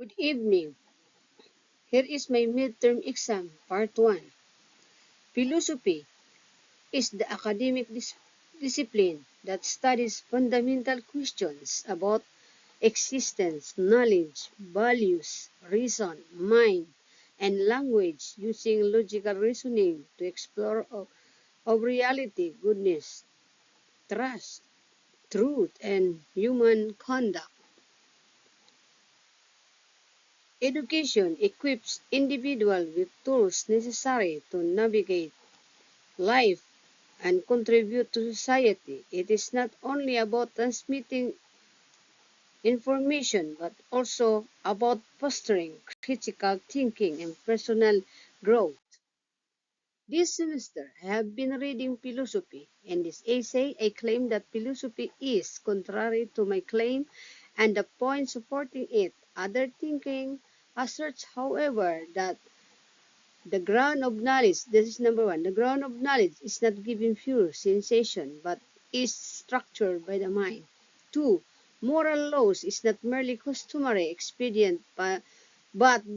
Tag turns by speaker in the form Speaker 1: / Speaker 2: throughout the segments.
Speaker 1: Good evening. Here is my midterm exam, part 1. Philosophy is the academic discipline that studies fundamental questions about existence, knowledge, values, reason, mind, and language using logical reasoning to explore of reality, goodness, trust, truth, and human conduct. Education equips individuals with tools necessary to navigate life and contribute to society. It is not only about transmitting information but also about fostering critical thinking and personal growth. This semester, I have been reading philosophy. In this essay, I claim that philosophy is contrary to my claim and the points supporting it. Other thinking asserts, however, that the ground of knowledge, this is number one, the ground of knowledge is not given pure sensation, but is structured by the mind. Two, moral laws is not merely customary expedient, but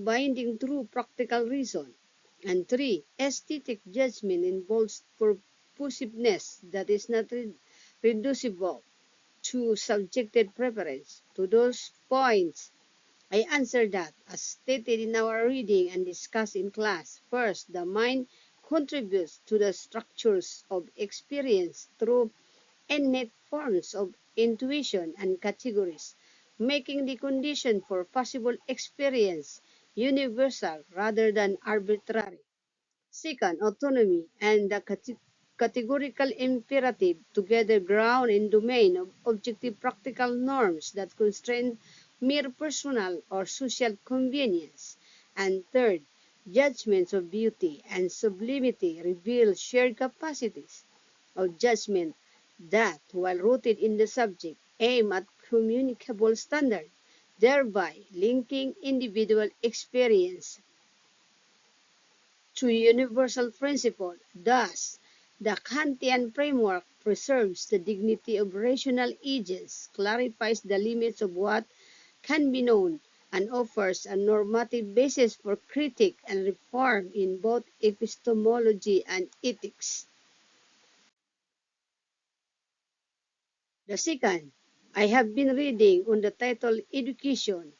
Speaker 1: binding through practical reason. And three, aesthetic judgment involves purposiveness that is not reducible to subjective preference. To those points, I answer that, as stated in our reading and discussed in class, first, the mind contributes to the structures of experience through innate forms of intuition and categories, making the condition for possible experience universal rather than arbitrary. Second, autonomy and the categorical imperative together ground in domain of objective practical norms that constrain mere personal or social convenience. And third, judgments of beauty and sublimity reveal shared capacities of judgment that, while rooted in the subject, aim at communicable standard, thereby linking individual experience to universal principle. Thus, the Kantian framework preserves the dignity of rational agents, clarifies the limits of what can be known, and offers a normative basis for critique and reform in both epistemology and ethics. The second, I have been reading on the title Education.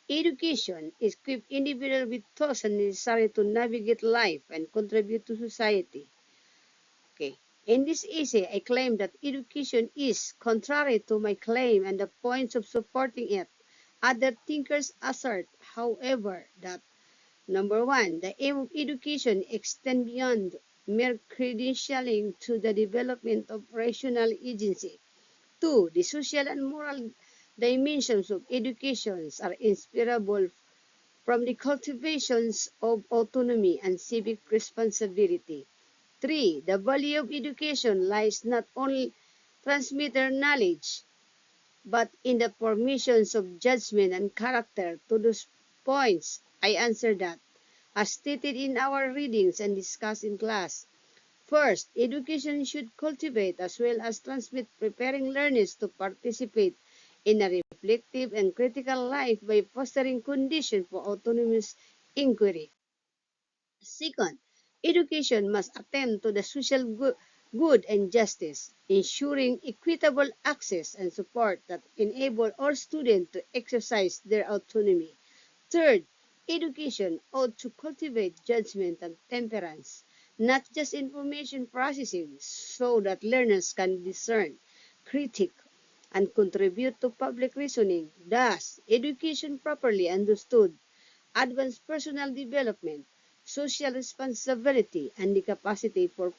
Speaker 1: Education equips individuals with tools necessary to navigate life and contribute to society. Okay. In this essay, I claim that education is contrary to my claim and the points of supporting it. Other thinkers assert, however, that number one, the aim of education extends beyond mere credentialing to the development of rational agency. Two, the social and moral dimensions of education are inseparable from the cultivations of autonomy and civic responsibility. Three, the value of education lies not only transmitter knowledge, but in the formations of judgment and character. To those points, I answer that, as stated in our readings and discussed in class. First, education should cultivate as well as transmit, preparing learners to participate in a reflective and critical life by fostering conditions for autonomous inquiry. Second, education must attend to the social good and justice, ensuring equitable access and support that enable all students to exercise their autonomy. Third, education ought to cultivate judgment and temperance, not just information processing, so that learners can discern, critique, and contribute to public reasoning. Thus, education properly understood advance personal development, social responsibility, and the capacity for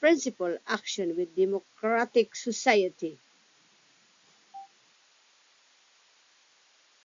Speaker 1: principled action with democratic society.